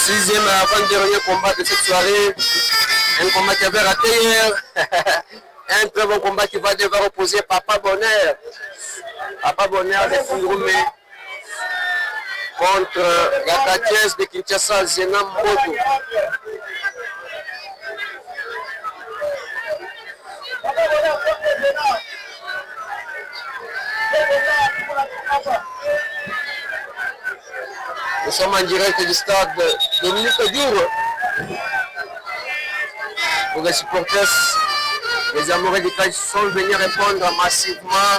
Sixième avant-dernier combat de cette soirée. Un combat qui avait raté hier. Un très bon combat qui va devoir opposer Papa Bonheur. Papa Bonheur de Fungoumé contre la Katjes de Kinshasa, Zenam Bodo. Nous sommes en direct du stade Dominique Diouro. Pour les supporters, les amoureux du catch sont venus répondre massivement.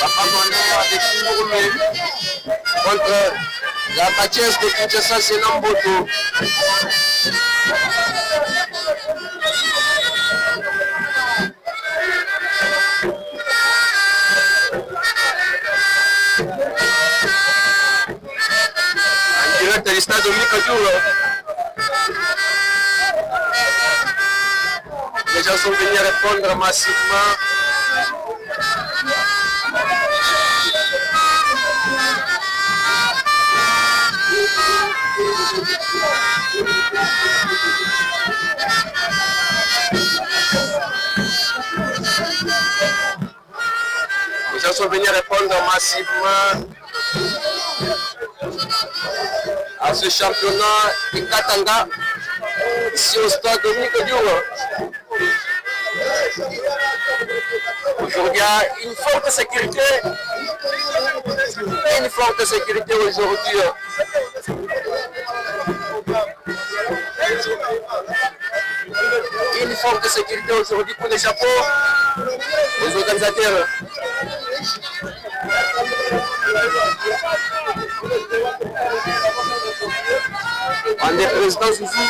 Papa Bonheur de Fungoumé contre la Katjes de Kinshasa, Zenam Bodo. Direct du stade Dominique Diouro. Les gens sont venus répondre massivement. Les gens sont venus répondre massivement à ce championnat de Katanga, ici au stade Dominique Diouro. Aujourd'hui, il y a une forte sécurité. Une forte sécurité aujourd'hui. Une forte sécurité aujourd'hui pour les chapeaux, les organisateurs. En des présidents Zouzou,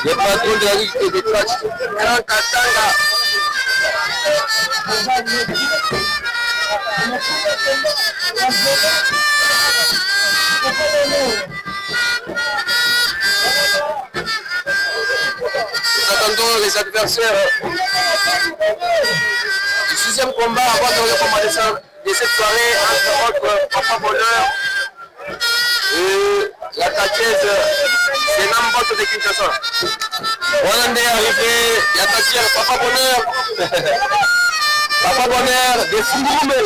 le patron de la Ligue et des coachs, Grand Katanga. Nous attendons les adversaires du sixième combat avant de recommander de cette soirée entre autres Papa Bonheur et la Katjes Zenam Bodo de Kinshasa. On est arrivé, il y a Katjes Papa Bonheur. Papa Bonheur de Fungoumé.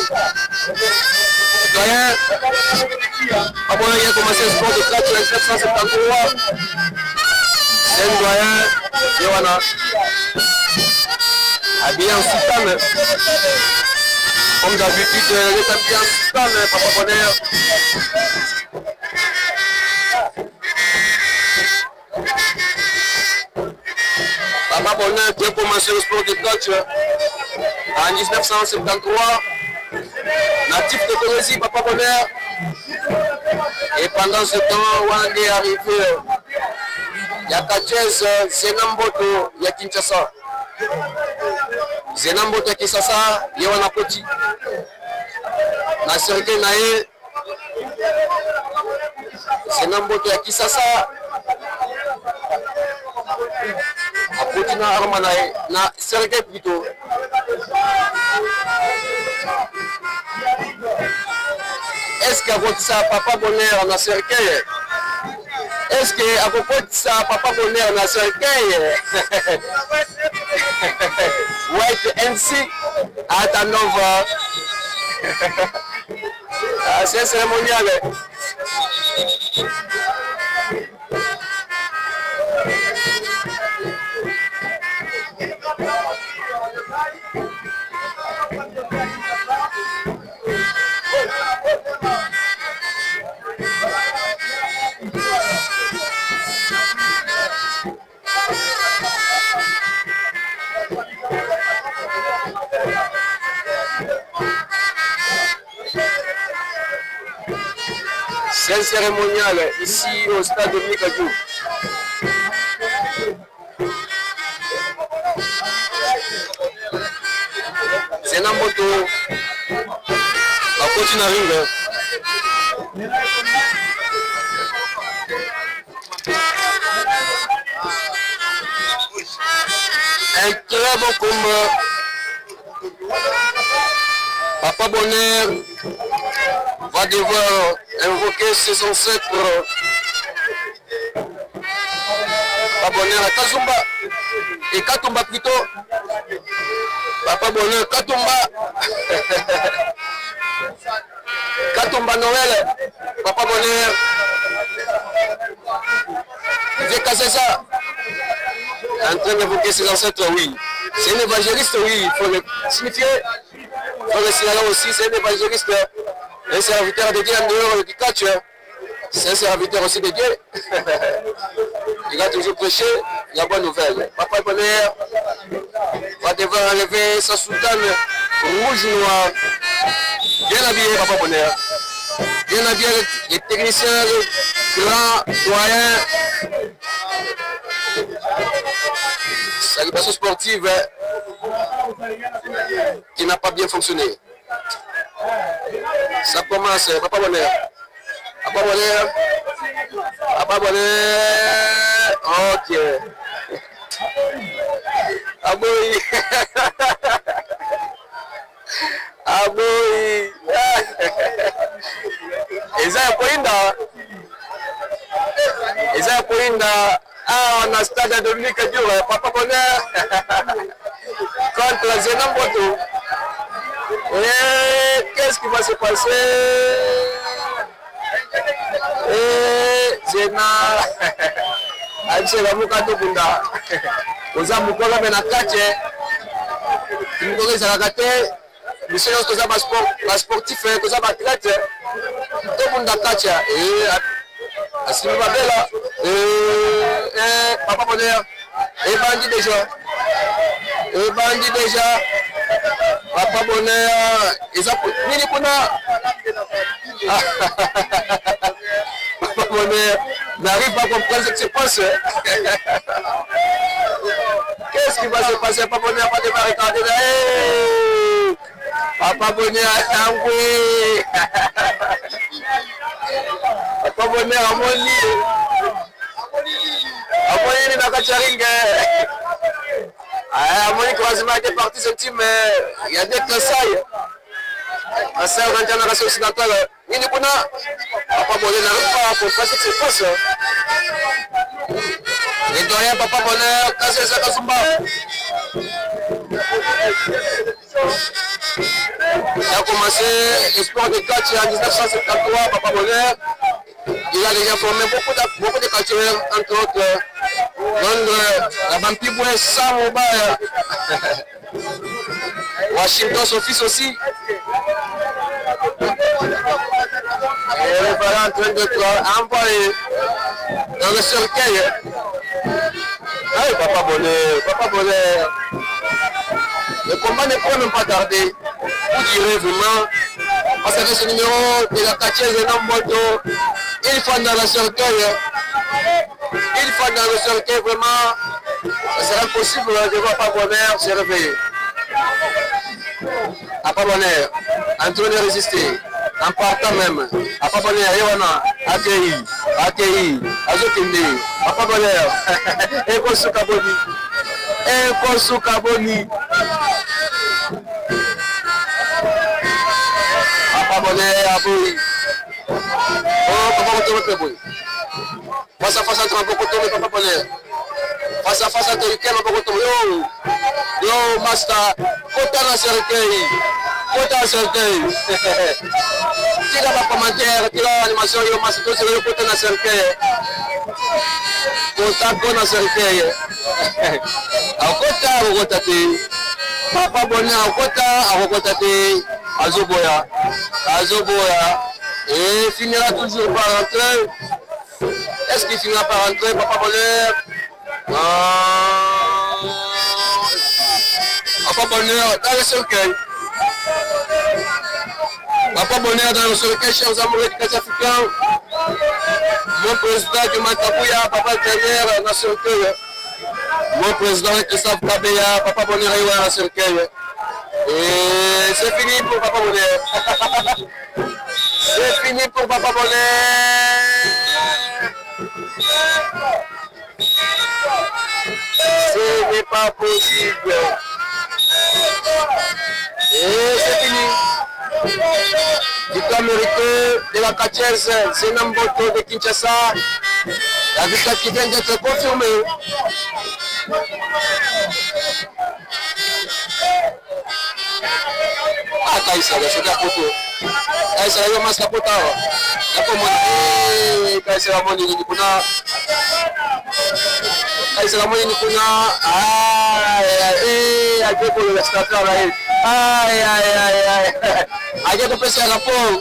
Papa Bonheur a commencé le sport de catch en 1973. C'est un doyen, Yoana. Habillé en soutane. Comme d'habitude, il est habillé en soutane, Papa Bonheur. Papa Bonheur qui a commencé le sport de catch en 1973. Natif de Tunisie, Papa Bonheur. Et pendant ce temps, on est arrivé. Il y a Katjes Zenam Bodo, il y a Kinshasa. Zenam Bodo Kinshasa, il y a Wanakoti. Na Serge Nae. Zenam Bodo ya Kinshasa. Akoti na Armanae, na Serge plutôt. Est-ce qu'il y a ça Papa Bonheur na Serge? Est-ce qu'il y a ça Papa Bonheur na Serge? White MC Atanova. C'est cérémonial. C'est un cérémonial ici au stade de Mikadou. Zenam Bodo. On continue à ring. Un très bon combat. Papa Bonheur va devoir invoquer ses ancêtres. Papa Bonheur à Kazumba et Katumba plutôt. Papa Bonheur Katumba. Katumba Noël. Papa Bonheur. Vekazeza. En train d'évoquer ses ancêtres, oui. C'est un évangéliste, oui. Il faut le signifier. Il faut le signaler aussi. C'est un évangéliste. Un serviteur de Dieu en dehors du catch. C'est un serviteur aussi de Dieu. Il a toujours prêché la bonne nouvelle. Papa Bonheur va devoir enlever sa soutane rouge-noire. Bien habillé, Papa Bonheur. Bien habillé, les techniciens, les grands doyens. Salutation sportive qui n'a pas bien fonctionné. Ça commence, Papa Bonheur. Papa Bonheur. Papa Bonheur. Ok. Aboui. Aboui. Eza Poinda. Eza Poinda. Ah, on a stade à Dominique Dur. Papa Bonheur. Contre Zénan Boto. Et qu'est-ce qui va se passer? Zena Aïcha Mukato Bunda Oza Mukola Benakache Mukore Zagate Monsieur Koza sportif Koza athlète tout le monde Kache et Asimi Babela et Papa Bonheur et bandit déjà Papa Bonheur ils ont Nini Kuna Papa Bonheur n'arrive pas à comprendre ce qui se passe. Qu'est-ce qui va se passer? Papa Bonheur va devoir regarder. Papa Bonheur a envoyé. Papa Bonheur a mon lit. A mon lit dans la Kacharing. A mon lit croisement était parti ce petit, mais il y a des conseils. La sœur rentre dans la race occidentale. Nini Kuna, Papa Bonheur n'arrive pas à comprendre ce qui se passe. Les doyens, Papa Bonheur, Kassé Kazumba. Il a commencé le sport de catch en 1953, Papa Bonheur. Il a déjà formé beaucoup de catcheurs, entre autres Londres, la Bampiboué, Sam Obaya. Washington, son fils aussi. Et le parent en train de envoyer dans le cercueil. Aïe, Papa Bonheur. Le combat ne peut même pas tarder. Vous direz vraiment, parce que ce numéro de la Kacheuse de Namboto, une fois dans le cercueil, vraiment, ça sera possible de voir Papa Bonheur se réveiller. Papa Bonheur, en train de résister, en partant même. Papa Bonheur, Yoana, accueilli, Azokinde, Papa Bonheur, Ekosu Kaboni. Papa Bonheur, Aboui. Oh, Papa Bonheur, face à face entre Papa Bonheur. Face à face entre lequel Papa Bonheur. Yo, Master, Kota na cercueil. Tira pas commentaire, tira animation, yo Master, tout c'est le Kota na cercueil. Kota na cercueil. Akota te. Papa Bonheur, akota te. Azoboya. Et finira toujours par rentrer. Est-ce qu'il finira par rentrer, Papa Bonheur? Papa Bonheur dans le cercueil. Papa Bonheur dans le cercueil, chers amoureux du catch africain. Mon président de Matabouya, Papa Derrière dans le cercueil. Mon président de Christophe Kabeya, Papa Bonheur dans le cercueil. Et c'est fini pour Papa Bonheur. C'est fini pour Papa Bonheur. Ce n'est pas possible. Et c'est fini. Victoire méritée de la Katchèze Zenamboto de Kinshasa. La victoire qui vient d'être confirmée. Ah, Kaïsa, c'est la photo. Kaïsa, il y a un masque à photo. Kaïsa, la monnaie, Kaïsa, la monnaie, pour le restaurateur là. Aïe, aïe, aïe, aïe. Aïe, qu'on peut se rapport.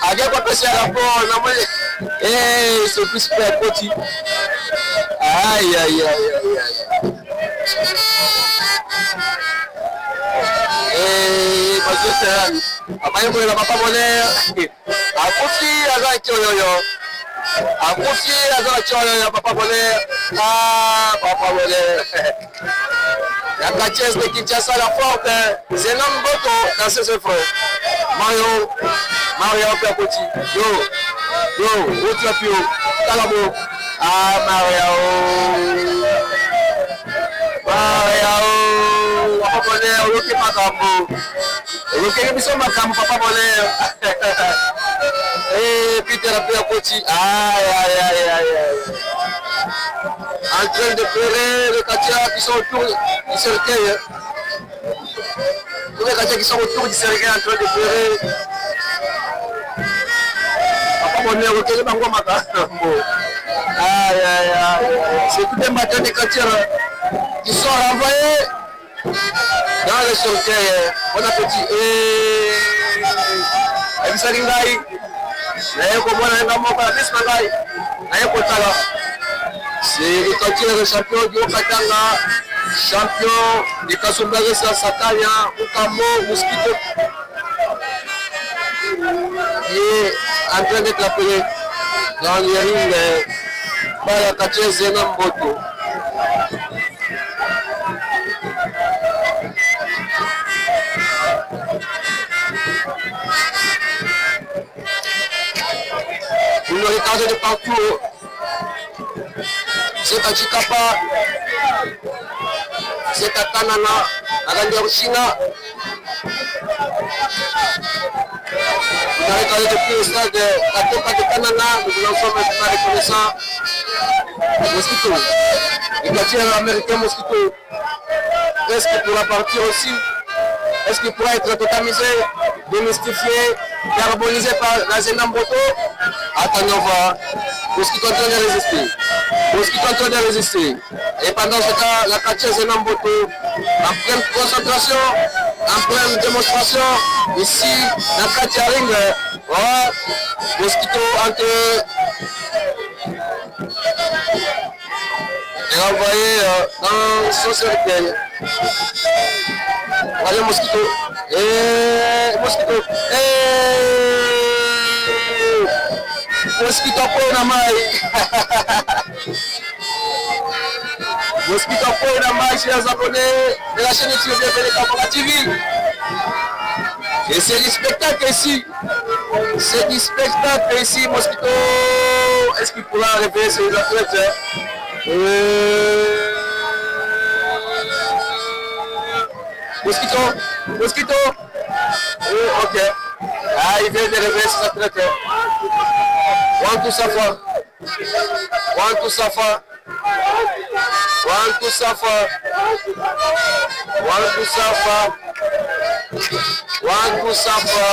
Aïe, qu'on peut se rapport. Eh, c'est plus super petit. Aïe, aïe, aïe, aïe. Eh, parce que après, il n'y a pas monnaie. A confier à la Kyoyo. A confier à la Kyoyo, papa monnaie. Ah, papa monnaie. La Katchèze de Kinshasa, la forte, Zenamboto dans ses efforts. Mario Percoti, yo, où tu as pu, Talabo, ah Mario, papa bonheur, Roké Makambo, Roké Makambo, papa bonheur, et Peter Percoti, aïe, aïe, aïe, aïe, aïe. En train de pleurer les Katchèzes qui sont autour du cercueil. Tous les Katchèzes qui sont autour du cercueil en train de pleurer. Papa bonheur, ok, je m'envoie ma carte. Aïe, aïe, aïe. C'est tous les matins des Katchèzes qui sont renvoyés dans le cercueil. Bon appétit. Et vous savez, c'est le Katchèzes champion du Katanga, champion du Kasumbalesa Sakaya, Ukamo, Mosquito, qui est en train d'être appelé dans les rings par la Katchèzes Zenamboto. Vous le regardez de partout. C'est à Chikapa, c'est à Tanana, à Gandiarushina. Vous avez regardé depuis le stade de Katoka de Tanana, nous voulons sommes reconnaissants. Mosquito, le quartier américain Mosquito, est-ce qu'il pourra partir aussi? Est-ce qu'il pourra être totalisé, démystifié, carbonisé par la Zenamboto? Attendons voir. Mosquito est en train de résister. Mosquito est en train de résister. Et pendant ce temps, la Katchèzes Zenamboto, en pleine concentration, en pleine démonstration, ici, la Katchèzes Ring, voilà, Mosquito entre. Et envoyé dans son cercueil. Allez, Mosquito. Et Mosquito. Mosquito pour la maille. Mosquito pour la maille chez les abonnés de la chaîne YouTube de Kamanga TV. Et c'est du spectacle ici. C'est du spectacle ici, Mosquito. Est-ce qu'il pourra réveiller ses athlètes? Mosquito. Mosquito. Ok. Ah, il vient de réveiller ses athlètes. One to Safa. One to Safa. One to Safa. One to Safa. One to Safa.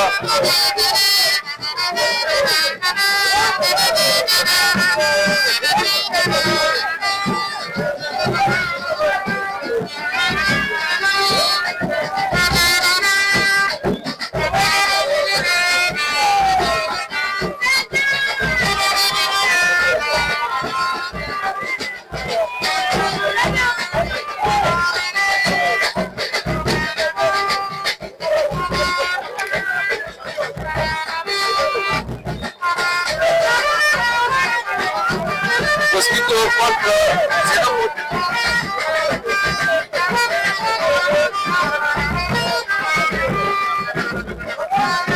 Mosquito contre Zenamboto.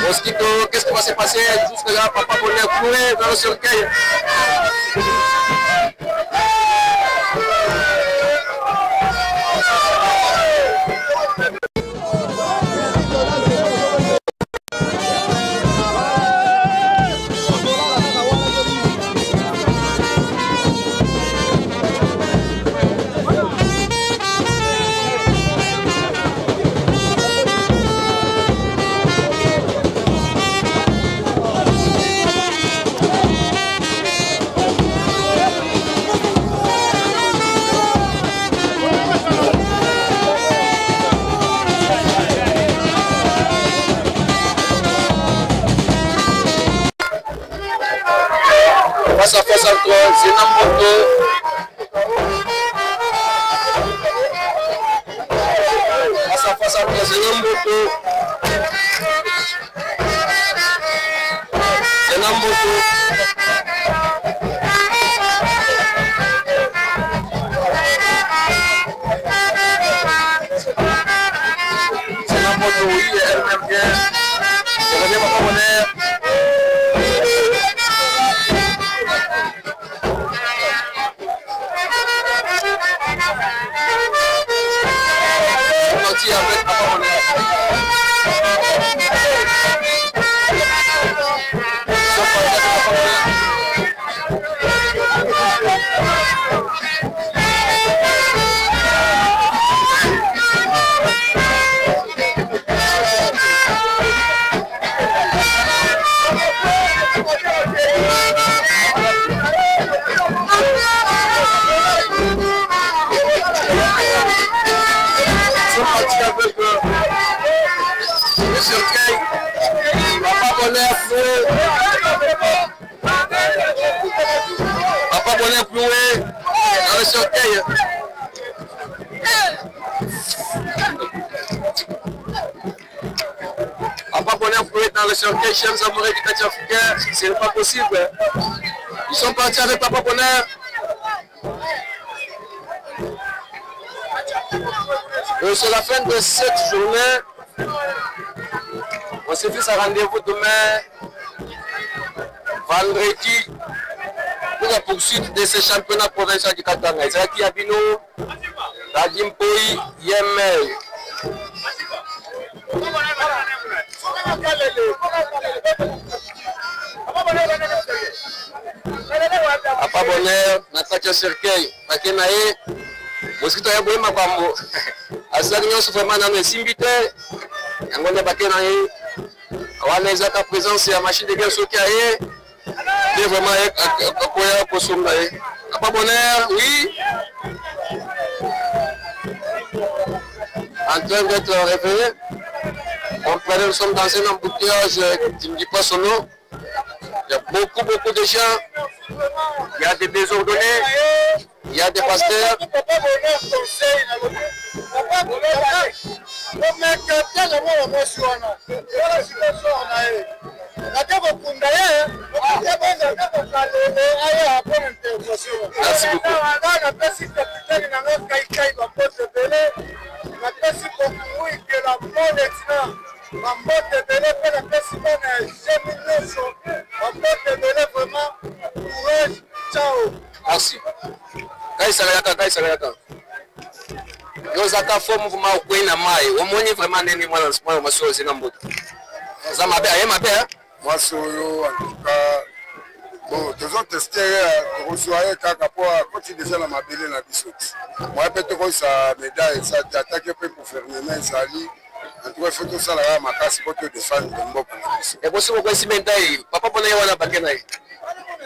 Mosquito, qu'est-ce qui va se passer jusque là? Papa Bonnet courait dans le cercueil. centre, Zenamboto. Face à face entre Zenamboto. Zenamboto. Zenamboto, oui, elle-même bien. Je reviens Papa Bonheur. Avec Papa Bonheur. Papa Bonheur cloué dans le cercueil. Papa Bonheur cloué dans le cercueil, chers amoureux du quartier africain, ce n'est pas possible. Ils sont partis avec Papa Bonheur. C'est la fin de cette journée. On se fixe à rendez-vous demain, vendredi, pour la poursuite de ce championnat provincial du Katanga. Isaki Abino, Radimpoi, Yemel. Papa Bonheur, Natacha Cercueil, Pakenae, Mosquito Yaboema Bambo. Asaki Nyosu vraiment dans les Simbite, Yangonde Pakenae. On a la présence de la machine de guerre qui est vraiment Papa Bonheur, oui, en train d'être réveillé. Nous sommes dans un embouteillage qui ne dit pas son nom. Il y a beaucoup de gens. Il y a des désordonnés. Il y a des pasteurs. Merci beaucoup. Merci. Yozaka fo mouvement okwena mai omoni vraiment neni mwana mwana maso Zenamboto za mabe aye mabe moi solo en tout cas bon toujours tester reçoit kaka pour continuer déjà la mabele na biso moi peut-être que ça médaille ça attaque pour faire même sali en tout cas faut tout ça là makasi pour te défendre mboko na biso et bosi ko kwesi mentai Papa Bonheur wana bakena yi.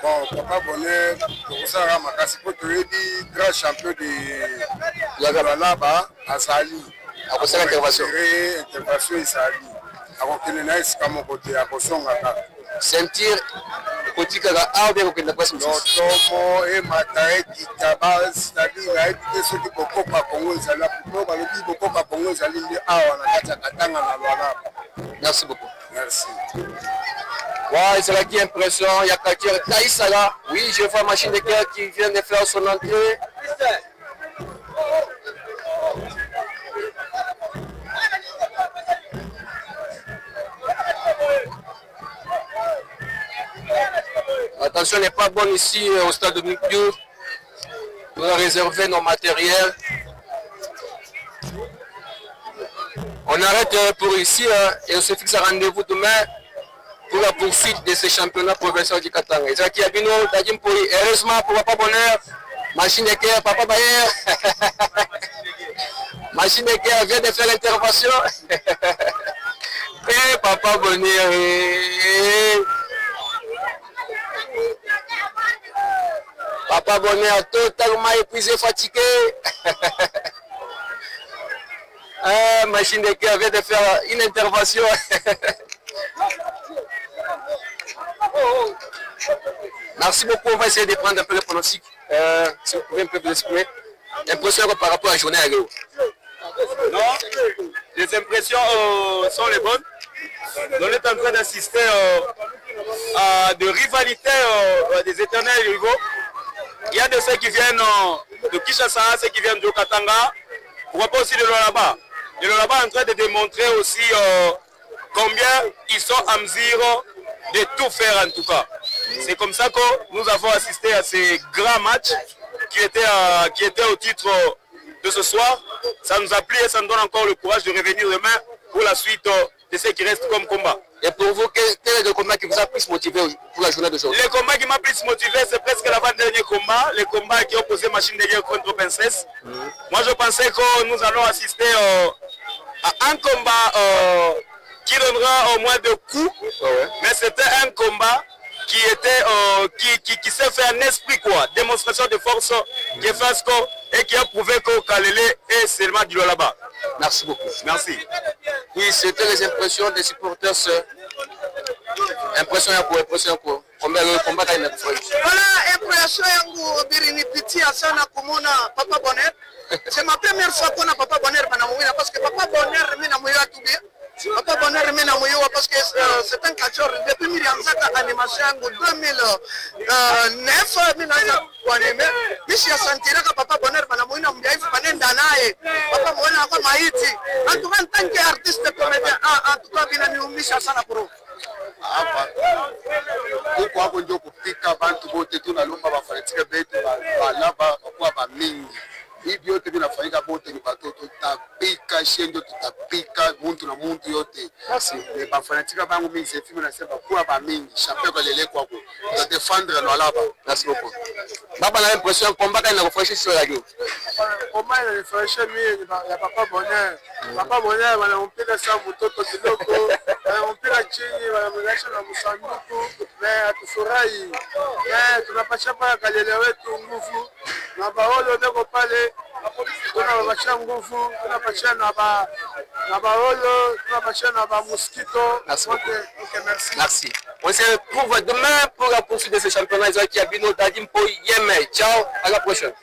Bon, Papa Bonheur, Tosara Makasi Potoedi, grand champion de Yagalaba, à Sali. À cause de l'intervention. Intervention à Sali. À Rokenenaïs, comme on côté, à Kosongaka. Sentir, côté Kaga, ah, bien, aucune personne. Tomo et Matae, Kitaba, c'est-à-dire, il y a ceux qui beaucoup pas Congo, ça l'a plus beau, mais le beaucoup pas Congo, ça l'île de Awa, on a Katanga, merci beaucoup. Merci. Ouais, c'est là qui est impression. Il y a Katia Taïsa là. Oui, je vois machine de guerre qui vient de faire son entrée. Attention, n'est pas bonne ici au stade de Mukdu. On a réservé nos matériels. On arrête pour ici et on se fixe à rendez-vous demain pour la poursuite de ce championnat provincial du Katanga. Isaki Abino, Radimpoi, heureusement pour Papa Bonheur, machine de guerre, Papa Bayer. Machine de guerre vient de faire l'intervention. Et Papa Bonheur. Papa Bonheur totalement épuisé, fatigué. Machine de guerre vient de faire une intervention. Merci beaucoup. On va essayer de prendre un peu le pronostic. Si vous pouvez un peu vous exprimer. Impression par rapport à la journée à Rio. Non, les impressions sont les bonnes. On est en train d'assister à de rivalités des éternels rivaux. Il y a de ceux qui viennent de Kinshasa, ceux qui viennent de Katanga. Pourquoi pas aussi de Lualaba. Le Lualaba est en train de démontrer aussi combien ils sont en mesure de tout faire en tout cas. C'est comme ça que nous avons assisté à ces grands matchs qui étaient au titre de ce soir. Ça nous a plu et ça nous donne encore le courage de revenir demain pour la suite de ce qui reste comme combat. Et pour vous, quel est le combat qui vous a plus motivé pour la journée d'aujourd'hui? Le combat qui m'a plus motivé, c'est presque l'avant-dernier combat, le combat qui a opposé Machine de Guerre contre Princesse. Moi, je pensais que nous allons assister à un combat qui donnera au moins 2 coups, mais c'était un combat qui s'est fait en esprit, quoi. Démonstration de force qui est face et qui a prouvé que Kalele est seulement du là-bas. Merci beaucoup. Merci. Oui, c'était les impressions des supporters. Impression pour combien le combat a été. Voilà, impression yangu birinipitia sana kumona Papa Bonheur. C'est ma première fois qu'on a Papa Bonheur parce que Papa Bonheur mimi namuyoa tu bien. Papa Bonheur mimi namuyoa parce que c'est un catcheur depuis nilianzaka animation yangu 2009 mimi naanza kuanime. Mishi ya santiraka Papa Bonheur banamuina mjaifu banenda naye. Papa muona kwa maiti. En tout cas en tant qu'artiste comédien en tout cas binaniumisha sana bro. Hapa huko hapo ndio kupika bantu bote tunalomba bafaletike betu balaba kwa bamingi. Hivi yote vinafanyika bote ni batoto tapika shendo tutapika muntu na muntu yote. Merci. Les bafanatika bangu mingi c'est film na sema kwa bamingi chapeau kwa lele kwa ko. De défendre no alaba. Merci beaucoup. Baba na impression combat quand il a refresh sur la radio. Comment il a refresh mimi ya Papa Bonheur. Papa Bonheur wanampika sana mtoto kidogo. Wanampika chini wanamlasha na msanduku na atufurahi. Tunapasha pale kalele wetu nguvu. Na baolo ndiko pale tunapasha nguvu, tunapasha na baolo, tunapasha na ba mosquito. Ok, merci. Merci. On se retrouve demain pour la poursuite de ce championnat. Isaac Abino, Dadim Po Yeme. Ciao, à la prochaine.